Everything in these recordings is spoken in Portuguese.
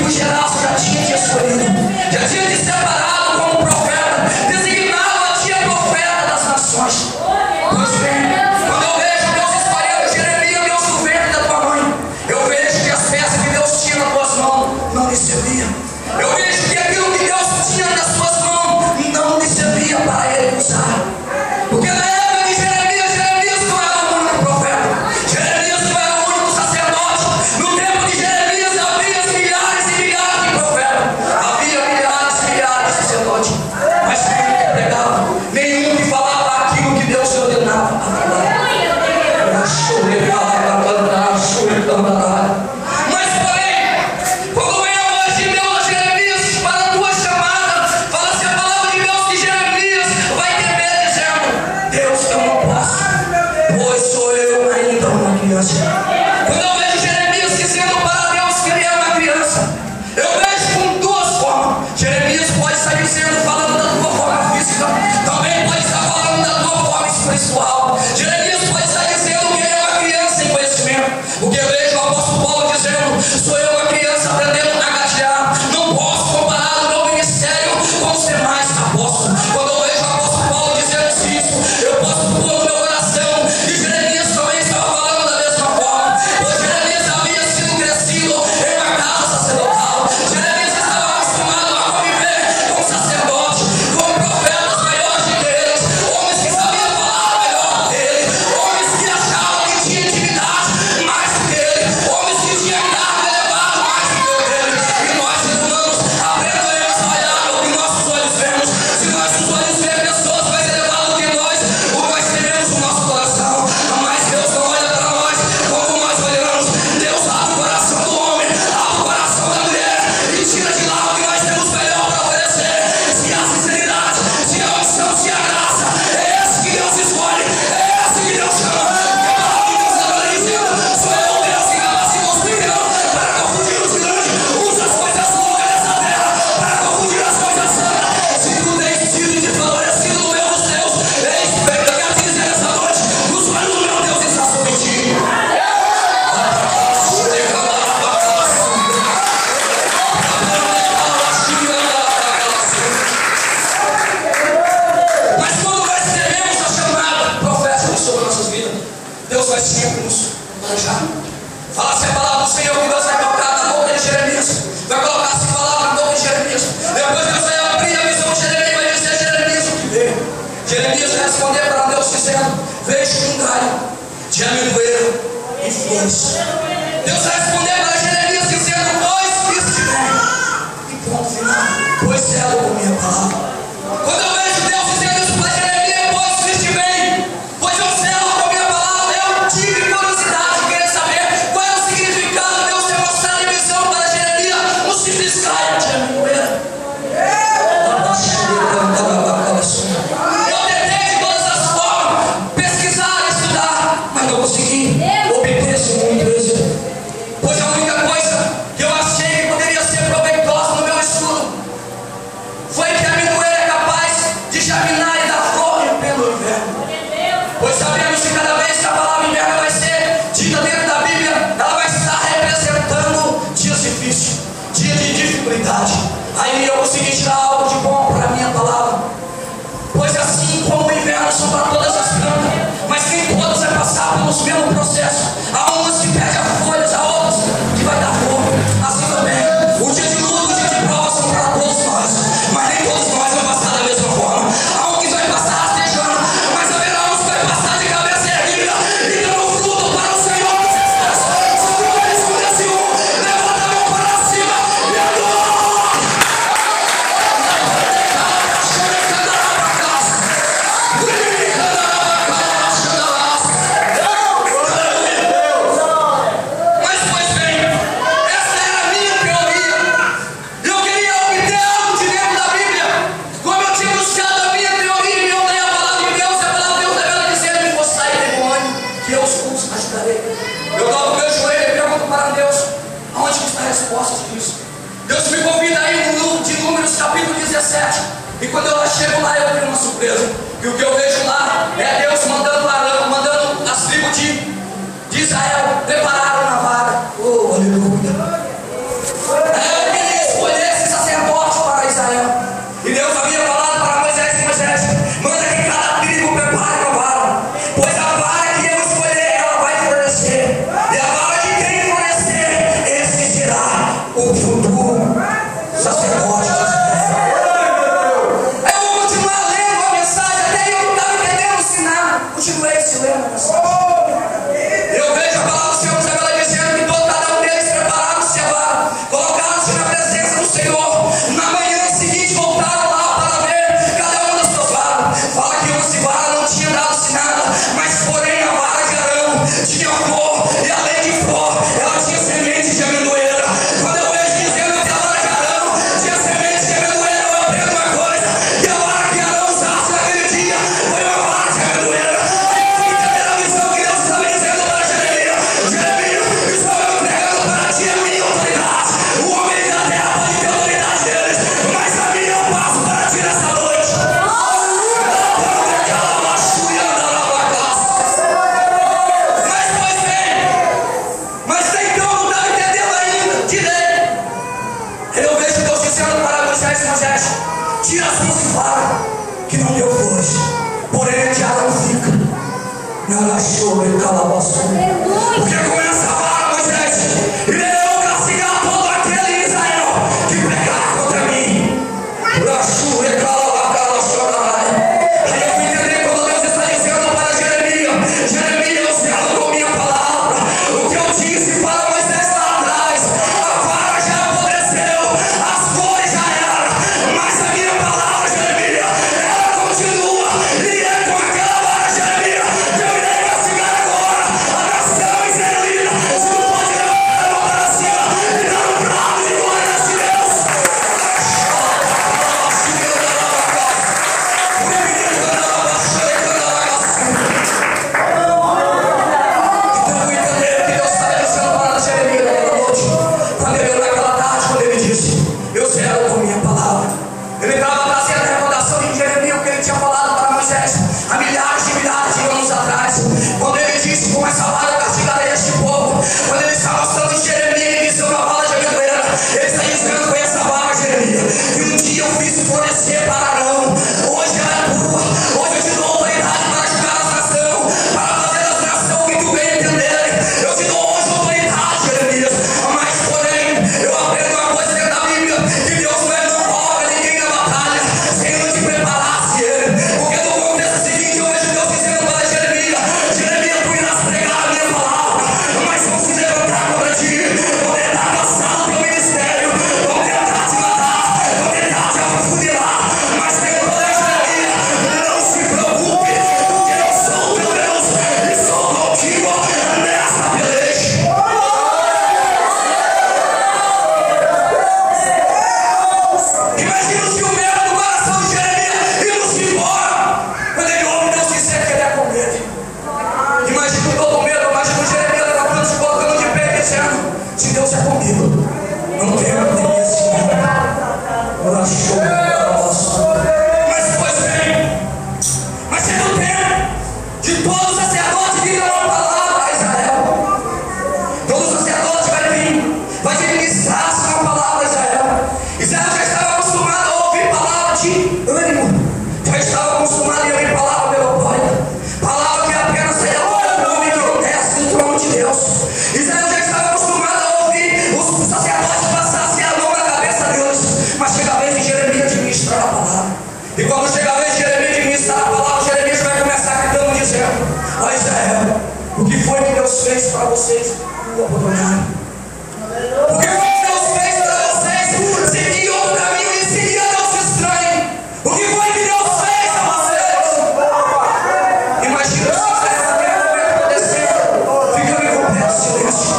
o Geraldo já tinha te escolhido, já tinha te separado como profeta, designado a ti a profeta das nações. Pois bem, quando eu vejo Deus escolhendo Jeremias, Deus do ventre da tua mãe, eu vejo que as peças que Deus tinha nas tuas mãos não lhe serviam. Eu vejo que aquilo que Deus tinha nas tuas mãos não lhe servia para ele usar. Porque na época de Jeremias, Jeremias não era o único profeta, Jeremias não era o único sacerdote. No tempo de Jeremias havia milhares e milhares de profetas, havia milhares e milhares de sacerdotes, mas nenhum que pregava, nenhum que falava aquilo que Deus ordenava a falar. Mas porém, quando vem a voz de Deus a Jeremias para a tua chamada, fala-se a palavra de Deus que Jeremias vai temer, dizendo: Deus, eu não posso, pois sou eu ainda uma criança. Quando eu vejo Jeremias dizendo para Deus que ele é uma criança, eu vejo com duas formas. Jeremias pode estar dizendo, falando da tua forma física, também pode estar falando da tua forma espiritual. Jeremias pode estar dizendo que ele é uma criança em conhecimento, porque eu vejo o apóstolo Paulo dizendo: sou eu uma criança aprendendo a gatear, não posso comparar o meu ministério com os demais apóstolos. Quando eu vejo o apóstolo Paulo dizendo isso, eu posso pôr no meu coração que Jeremias também estava falando da mesma forma, pois Jeremias havia sido crescido em uma casa sacerdotal. Jeremias estava acostumado a conviver com sacerdotes, com profetas maiores do que eles, homens que sabiam falar melhor que ele, homens que achavam que tinha intimidade mais do que ele, homens que tinham cargo elevado mais do que ele. E nós, humanos, aprendemos a olhar o que nossos olhos vemos. Se nossos olhos veem pessoas mais elevadas que nós, o que nós tememos o nosso coração. Mas Deus não olha para nós como nós olhamos. Deus abre o coração do homem, abre o coração da mulher e tira de lá o que nós temos melhor para oferecer. Se a sinceridade, se a unção, se a graça, é esse que Deus escolhe, é esse que Deus chama. Porque a palavra de Deus está dizendo: sou eu, Deus, que capacita os pequenos para confundir os grandes, usa as coisas loucas dessa terra para confundir as coisas santas. Se tu tens sido desfavorecido no meio dos teus, eis que eu quero te dizer essa noite: os olhos do meu Deus estão sobre ti. Mas quando nós teremos a chamada profética sobre nossas vidas, Deus vai sempre nos encorajar. Fala-se a palavra do Senhor que Deus vai colocar na boca de Jeremias, vai colocar essa palavra na boca de Jeremias. Depois Deus vai abrir a visão de Jeremias e vai dizer: Jeremias, o que vê? Jeremias vai responder para Deus dizendo: vejo um galho de amendoeira e flores. Deus vai responder para Jeremias dizendo: pois viste bem. E ponto final. Pois celo com minha palavra. Quando eu vejo Deus dizendo isso para Jeremias: pois viste bem, pois eu selo com minha palavra, eu tive curiosidade de querer saber qual é o significado de Deus ter mostrado em visão para Jeremias um simples galho de amendoeira. Eu tentei de todas as formas pesquisar, estudar, mas não consegui obter esse muito êxito. Pois a única coisa que eu achei que poderia ser proveitosa no meu estudo foi que a amendoeira é capaz de germinar e dar flor em pleno inverno. Pois sabemos que cada vez que a palavra inverno vai ser dita dentro da Bíblia, ela vai estar representando dias difíceis, dias de dificuldade. Aí eu consegui tirar algo de bom para a minha palavra. Pois assim como o inverno são para todas as plantas, mas nem todas vai passar pelos mesmos processos. Há umas que perdem as folhas, há outras que vai dar flor. Assim também, o dia de luto, o dia de prova são para todos nós, mas nem todos nós vão passar da mesma forma. Há um que vai passar rastejando, mas haverá uns que vai passar de cabeça erguida e dando fruto para o Senhor. Se tu não respondesse um, levanta a mão para cima e adora. Mas pois bem, essa era a minha teoria. Eu queria obter algo de dentro da Bíblia. Como eu tinha buscado a minha teoria e eu dei a palavra de Deus, a palavra de Deus devendo dizer: me vos sair demônio, que eu os ajudarei. Eu dobro o meu joelho e pergunto para Deus: aonde está a resposta disso? Deus me convida aí no livro de Números, capítulo 17. E quando eu chego lá, eu tenho uma surpresa. E o que eu vejo lá é Deus mandando Arão, mandando as tribos de Israel preparar uma vara. Oh, aleluia! É o futuro sacerdote. Eu vou continuar lendo a mensagem, até eu não estava entendendo o sinal. Continuei se lendo a mensagem. Eu vejo a palavra do Senhor nos revela dizendo que cada um deles prepararam-se, colocaram-se na presença do Senhor. Na manhã seguinte voltaram lá para ver cada um da sua vara. Fala que 11 varas não tinha dado-se nada, mas porém a vara de Arão tinha flor, e além de flor, ela tinha semente de amendoeira. Quando eu vejo dizendo que a vara de Arão tinha semente de amendoeira, eu aprendo uma coisa: que a vara que Arão usasse naquele dia foi uma vara de amendoeira. Aí eu fui entender a visão que Deus estava dizendo para Jeremias: Jeremias, estou eu entregando para ti a minha autoridade. O homem da terra pode ter autoridade deles, mas a minha eu passo para ti nessa noite. Mas até então eu não estava entendendo ainda direito. Eu vejo Deus dizendo para Moisés: Moisés, tira as 11 varas que não deu flores, porém de Arão fica. Não achou e calabasou. Porque com essa vara, Moisés, irei castigar todo aquele Israel que pecar contra mim. Achou e calabasou. Aí eu fui entender quando Deus está dizendo para Jeremias: Jeremias, eu selo com minha palavra o que eu disse para Moisés lá atrás. A vara já apodreceu, as flores já eram, mas a minha palavra, Jeremias, ela continua. E é com aquela vara, Jeremias, que eu irei castigar agora a nação israelita. Se tu pode levantar a mão para cima e dar um brado de glória a Deus. Então eu entender que Deus estava dizendo para Jeremias naquela noite, naquela tarde, quando ele disse: eu zelo com minha palavra. Ele estava trazendo a recordação de Jeremias, o que ele tinha falado para Moisés há milhares de anos atrás, quando ele disse: com essa vara eu castigarei este povo. Quando ele está mostrando em Jeremias em visão na vara de amendoeira, ele está dizendo: com essa vara, Jeremias, que um dia eu fiz florescer para Arão, hoje ela é tua. Hoje eu te dou autoridade para julgar as nações, para fazer as nações muito bem entenderem. Eu te dou hoje autoridade, Jeremias. Mas porém, eu aprendo uma coisa dentro da Bíblia: que Deus não coloca ninguém na batalha sem antes preparar-se ele. Porque no contexto seguinte eu vejo Deus dizendo para Jeremias: Jeremias, tu irás pregar a minha palavra, mas vão se levantar contra ti, vão tentar passar no teu ministério, vão tentar te matar, vão tentar te afunilar. Mas tem um porém, Jeremias, não se preocupe, porque eu sou o teu Deus e sou contigo nessa peleja. Imagina o ciúmeiro do coração de Jeremias indo-se embora quando ele ouve Deus dizer que ele é com medo. Imagina todo medo, imagina o Jeremias levantando, se colocando de pé e dizendo: se Deus é comigo, não tenho nem esse Mas pois bem, mas chega o tempo de todo sacerdote vir dar uma palavra a Israel. Todo sacerdote vai vir, vai ministrar-se uma palavra a Israel. Israel já estava acostumado a ouvir palavra de ânimo, já estava acostumado a ouvir palavra melancólica, palavra que apenas saía do homem grotesco do trono de Deus. Israel já estava acostumado a ouvir os sacerdotes passassem a mão na cabeça deles. Mas chega a vez de Jeremias administrar a palavra. E quando chega a vez de Jeremias administrar a palavra, Jeremias vai começar gritando, dizendo: ó Israel, o que foi que Deus fez para vocês o abandonarem? O que foi que Deus fez para vocês seguir outro caminho e seguir a Deus estranho? O que foi que Deus fez a vocês? Imagina se Israel vai acontecer, fica em completo silêncio.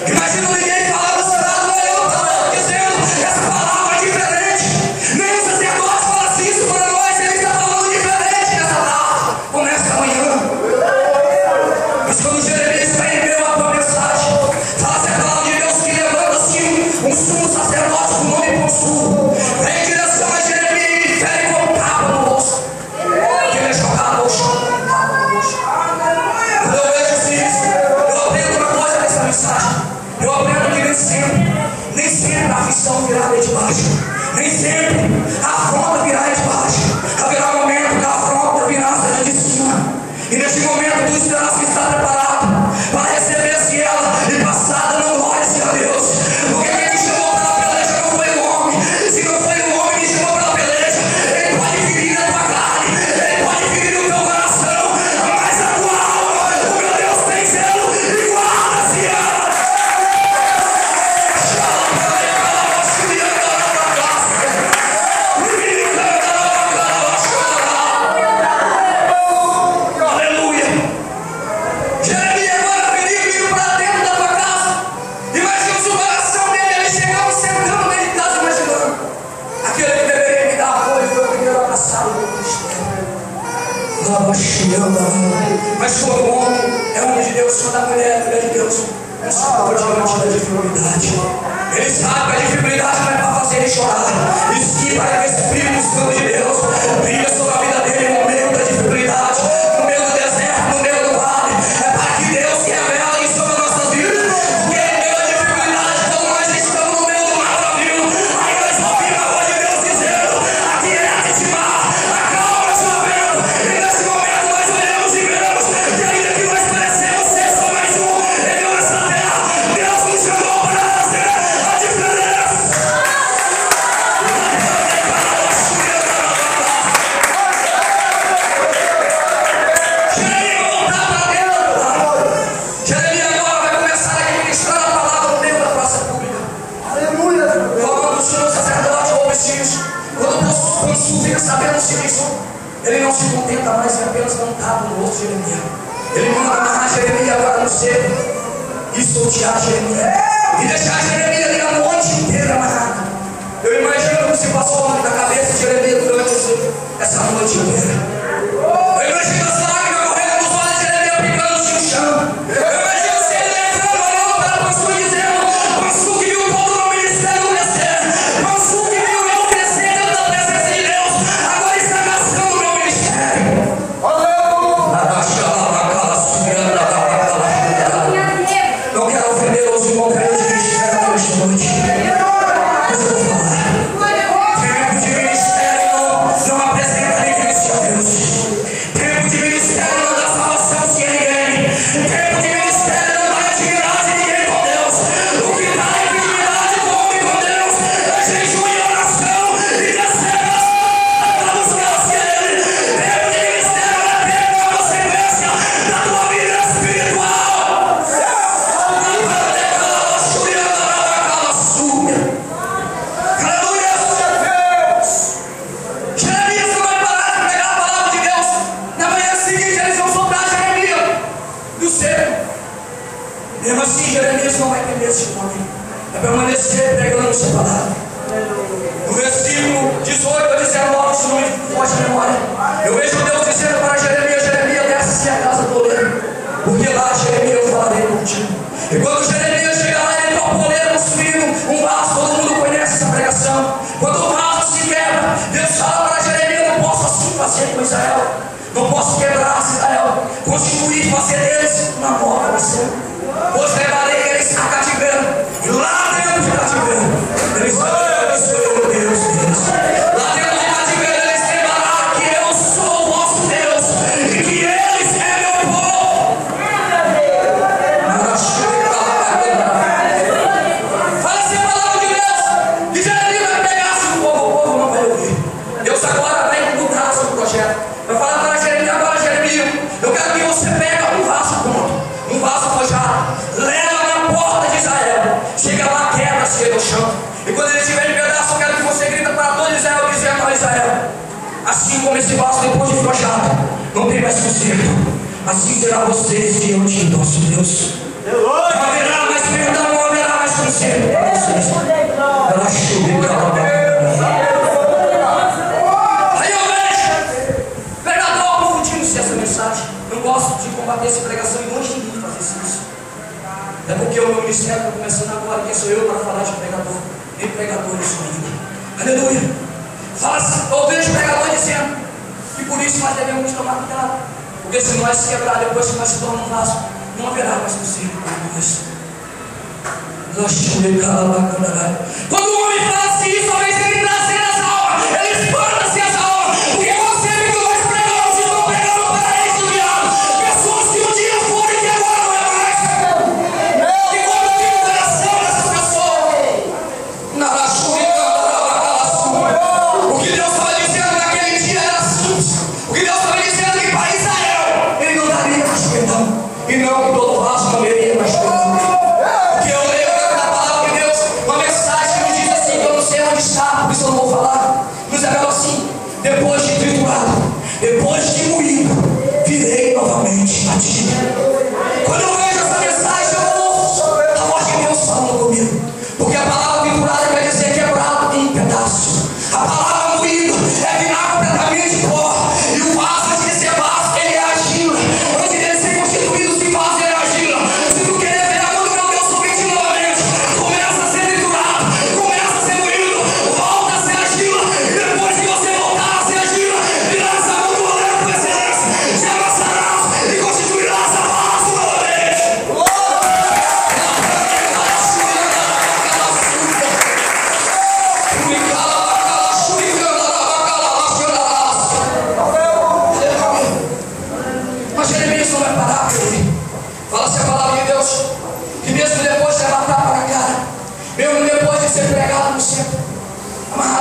Imagina ninguém falando cidade, olhando para o outro, dizendo: essa palavra é diferente. Nem o sacerdote fala assim isso para nós, ele está falando diferente nessa data, começa amanhã. Mas quando Jeremias recebeu a tua mensagem, fala assim a palavra de Deus que levanta-se um sumo sacerdote com nome consul, vem em direção a Jeremias e lhe fere com capa no rosto. Que ele é jogado ao chão com capa no rosto. Quando eu vejo isso, eu aprendo uma coisa dessa mensagem. Eu aprendo que nem sempre a aflição virá de baixo, nem sempre a afronta virá de baixo. Haverá um momento que a afronta virá de cima. E neste momento tu terás que estar preparado para receber-se ela e passada não glória a Deus. Porque quem te chamou para Mas todo homem é homem de Deus, toda mulher é mulher de Deus. É só diante da dificuldade. Ele sabe que a dificuldade não é para fazer ele chorar. E sim para que esse Espírito Santo de Deus brilha sobre a vida dele no meio da dificuldade, no meio do deserto, no meio do vale. É para que Deus se revele sobre as nossas vidas. Porque em meio da dificuldade, quando nós estamos no meio do mar bravio, aí nós ouvimos a voz de Deus dizendo: aqui é a esse mar, acalma sua vento. E nesse momento nós olhamos e vemos que ainda que nós parecemos ser só mais um em nossa terra, Deus nos chamou para fazer a diferença. Jeremias vai voltar para dentro. Jeremias agora vai começar a ministrar a palavra no meio da praça pública. Aleluia. Falando sobre o sacerdote ou vestígios. Quando o consul fica sabendo disso, ele não se contenta mais em apenas dar um tapa no rosto de Jeremias. Ele manda amarrar Jeremias agora no seco e soltear Jeremias. E deixar Jeremias ali a noite inteira amarrado. Eu imagino como se passou na cabeça de Jeremias durante essa noite inteira. Eu imagino as lágrimas correndo dos olhos de Jeremias picando no chão. Eu imagino se ele entrando, olhando para o pastor e dizendo: pastor que viu todo o meu ministério crescer, pastor que viu eu crescer dentro da presença de Deus, agora está gastando o meu ministério. Não quero ofender os companheiros de ministério hoje de noite, mas eu vou falar. Tempo de ministério não apresenta negrência a Deus. Tempo de ministério não dá salvação sem ninguém. Tempo de ministério não dá intimidade ninguém com Deus. O que dá intimidade com o homem com Deus é jejum e oração e descer para buscar Ele. Tempo de ministério é tempo da consequência da tua vida espiritual. Aleluia! Jeremias não vai parar de pregar a palavra de Deus. Na manhã seguinte eles vão soltar Jeremias do seco. Mesmo assim, Jeremias não vai perder esse homem. É permanecer pregando essa palavra. No versículo 18 a 19, se não me foge a memória, eu vejo Deus dizendo para Jeremias: Jeremias, desce-se a casa do oleiro, porque lá, Jeremias, eu falarei contigo. E quando Jeremias chega lá, ele toca o oleiro construindo um vaso. Todo mundo conhece essa pregação. Quando o vaso se quebra, Deus fala para Jeremias: não posso assim fazer com Israel, não posso quebrar Israel, constituir, fazer deles uma nova nação, pois levarei eles a cativeiro, e lá dentro de cativeiro eles saberão que sou eu, Deus deles. Lá dentro de cativeiro eles lembrarão que eu sou o vosso Deus e que eles é meu povo. Fala assim a palavra de Deus, que Jeremias vai pegar assim o povo não vai ouvir. Deus agora vai mudar seu projeto. Vai falar para Jeremias: agora, Jeremias, eu quero que você pegue um vaso pronto, um vaso forjado, leva na porta de Israel, chega lá, quebra-se no chão, e quando ele estiver em pedaço, eu quero que você grita para todo Israel, dizendo a Israel: assim como esse vaso depois de forjado não tem mais conserto, assim será vocês diante de nosso Deus. Não haverá mais perdão, não haverá mais conserto para vocês. Ela chuva e cala. Aí eu vejo pregador confundindo-se essa mensagem. Não gosto de combater essa pregação e longe de mim fazer isso. É porque o meu ministério está começando agora. Quem sou eu para falar de pregador? Nem pregador isso ainda. Aleluia. Fala assim, eu vejo o pregador dizendo que por isso nós devemos tomar cuidado, porque se nós se quebrar depois que nós se tornamos um vaso, não haverá mais conserto para nós. Quando o homem fala assim, isso talvez ele trazer essa alma, ele espanta-se essa alma, porque você que nós pregamos estão pregando para isso, diabo. Pessoas que um dia foram e que agora não é mais. E quando eu digo o coração dessas pessoas, o que Deus estava dizendo naquele dia era simples. O que Deus estava dizendo que para Israel ele não daria mais perdão, e não que todo vaso não daria mais perdão. Porque eu leio na palavra de Deus uma mensagem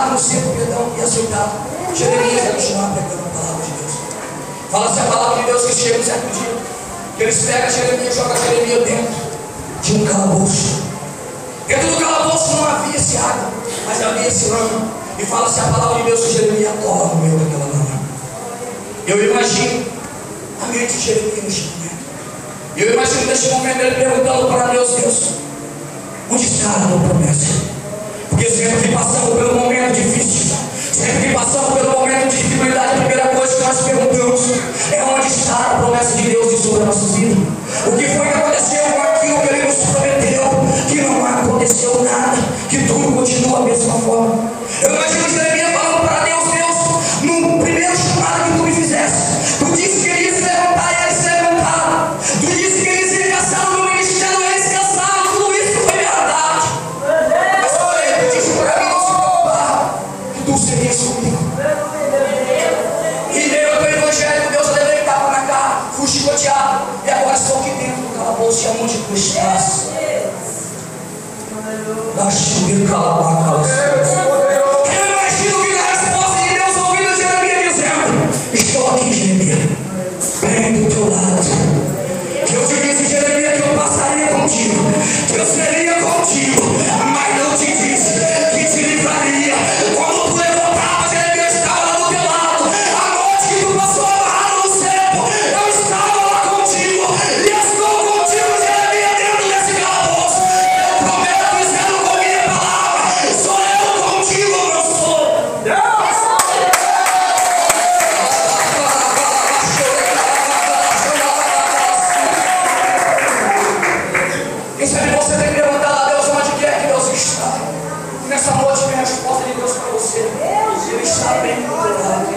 chamado no centro, perdão, e aceitado. Jeremias vai continuar pregando a palavra de Deus. Fala-se a palavra de Deus que chega um certo dia, que eles pegam Jeremias e jogam Jeremias dentro de um calabouço. Dentro do calabouço não havia esse água, mas havia esse lama. E fala-se a palavra de Deus que Jeremias atola no meio daquela lama. Eu imagino a mente de Jeremias neste momento. Eu imagino neste momento ele perguntando para Deus: Deus, onde está a tua promessa? Porque sempre que passamos pelo momento difícil, sempre que passamos pelo momento de dificuldade, a primeira coisa que nós perguntamos é onde está a promessa de Deus sobre a nossa vida. O que foi que aconteceu com aquilo que Ele nos prometeu? Que não aconteceu nada, que tudo continua da mesma forma. Eu imagino Jeremias falando para Deus: Deus, no primeiro chamado que tu me fizeste, tu disse que eles se levantaram e eles se levantaram. Tu disse que eles iam caçar no meu ministério, eles caçaram. Tudo isso foi verdade. Mas porém, tu disse para mim não se preocupar, que tu serias comigo. E deu o teu evangelho, Deus, eu levei tapa na cara, fui chicoteado, e agora estou aqui dentro do calabouço, e aonde tu estás? Da chuva calabaca. Eu imagino que na resposta de Deus, ouvindo Jeremias dizendo: estou aqui, Jeremias, bem do teu lado. Que eu te disse, Jeremias, que eu passaria contigo, que eu seria contigo, mas não te disse que te livraria. Quando tu levantava, Jeremias estava lá do teu lado. A noite que tu passou amarrado no cepo, eu estava lá contigo, e estou contigo, Jeremias, dentro desse calabouço. Eu prometo, dizendo com minha palavra: sou eu contigo, meu sou. Quem sabe você tem que perguntar a Deus onde quer que Deus está. E nessa noite vem a resposta de Deus para você: Ele está bem do teu lado.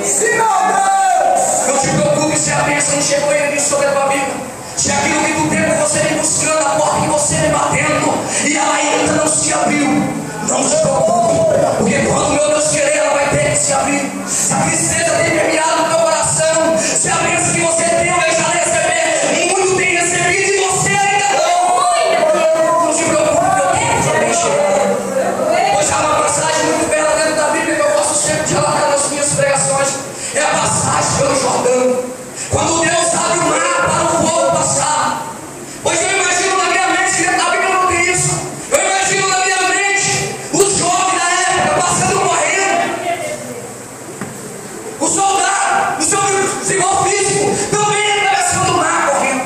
Não te preocupe se a bênção não chegou ainda sobre a tua vida. Se aquilo que tu tem por você vem buscando, a porta que você vem batendo, e ela ainda não se abriu. Não se preocupe, porque quando meu Deus querer, ela vai ter que se abrir. Se a tristeza tem permeado o teu coração, se a bênção que você tem, vai já receber, muito tem recebido e você ainda não. Não se preocupe, meu tempo também chegou. Pois há uma passagem muito bela dentro da Bíblia que eu gosto sempre de relatar nas minhas pregações. É a passagem pelo Jordão, quando Deus abre o mar para o povo passar. Pois eu imagino na minha mente, que dentro da Bíblia não tem isso. Eu imagino na minha mente os jovens da época passando correndo. O soldado, o seu igual físico, também atravessando o mar correndo.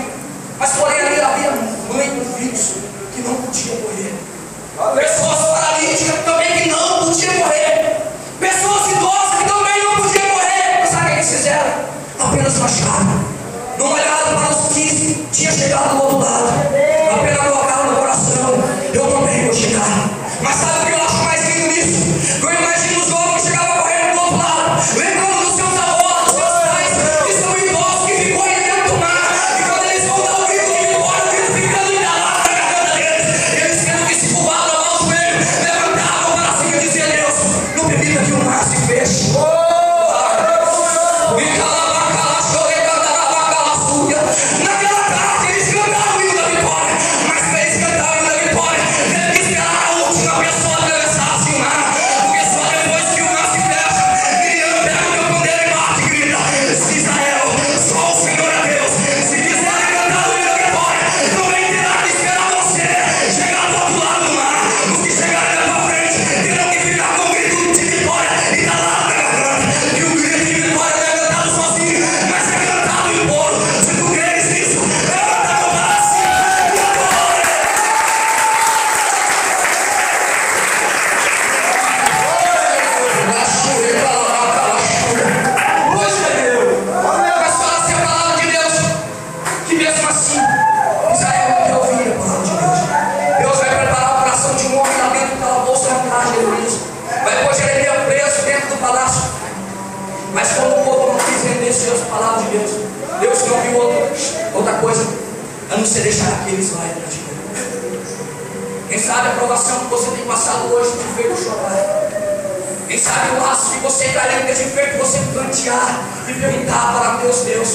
Mas porém ali havia mãe com filhos que não podia morrer. Pessoas paralíticas também que não podiam morrer. Pessoas idosas que também não podiam morrer. Mas sabe o que eles fizeram? Apenas baixaram. Não olharam para os que tinham chegado do outro lado. Apenas colocaram no coração: eu também vou chegar. Mas sabe o que eu acho mais lindo nisso? Eu imagino os jovens que chegavam correndo do outro lado, lembrando dos seus avós, dos seus pais, que são idosos, que ficam aí dentro do mar. E quando eles vão dar o grito de vitória, o grito ficando entalado na garganta deles, eles tendo que se curvar, lavar o joelho, levantavam para cima e diziam: Deus, não permita que o mar se feche. Naquela tarde eles cantaram o hino da vitória, mas para eles cantarem o hino da vitória, teve que esperar a última pessoa atravessasse o mar, porque só depois que o mar se fecha, Miriam pega o meu pandeiro e bate e grita: se Israel, só o Senhor é Deus. Se quiserem cantar o hino da vitória, também terá que esperar você chegar do outro lado do mar. Os que chegarem na tua frente terão que ficar com o grito de vitória e da lá na garganta, que o grito de vitória não é cantado sozinho, mas é cantado em coro. Se tu queres isso, levanta a mão para cima e adora. Mas fala-se a palavra de Deus, que mesmo assim Israel não quer ouvir a palavra de Deus. Deus vai preparar o coração de um homem lá dentro do calabouço, vai entrar Jeremias, vai pôr Jeremias preso dentro do palácio. Mas quando o povo não quis render-se às palavras de Deus, Deus não viu outra coisa a não ser deixar aqueles lá para ti. Quem sabe a provação que você tem passado hoje te fez chorar. Quem sabe o laço que você caiu tem feito você plantear e perguntar para Deus: Deus,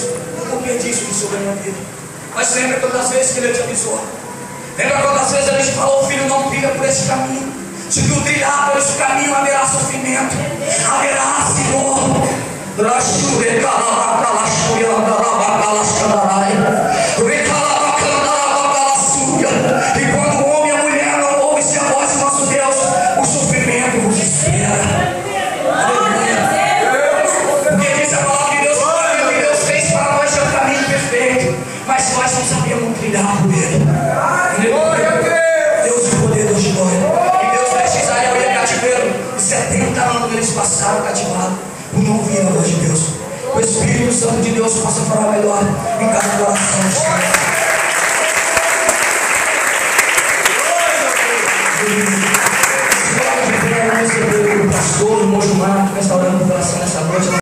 por que disso sobre a minha vida? Mas lembra quantas vezes que Ele te avisou? Lembra quantas vezes Ele te falou: filho, não trilha por esse caminho. Se tu trilhar por esse caminho, haverá sofrimento. sofrimento. Haverá, Senhor. E quando o homem e a mulher não ouvem a voz do nosso Deus, o sofrimento vos espera. Porque diz a palavra que Deus sabe o que Deus fez para nós é o caminho perfeito, mas nós não sabemos trilhar por ele. Deus é o poder, Deus de glória. E Deus deixa Israel ir a cativeiro. E 70 anos eles passaram cativado por não ouvir a voz de Deus. O Espírito Santo de Deus possa falar melhor em cada coração dos caras. Pastor, o irmão Gilmar, que está orando por coração nessa noite.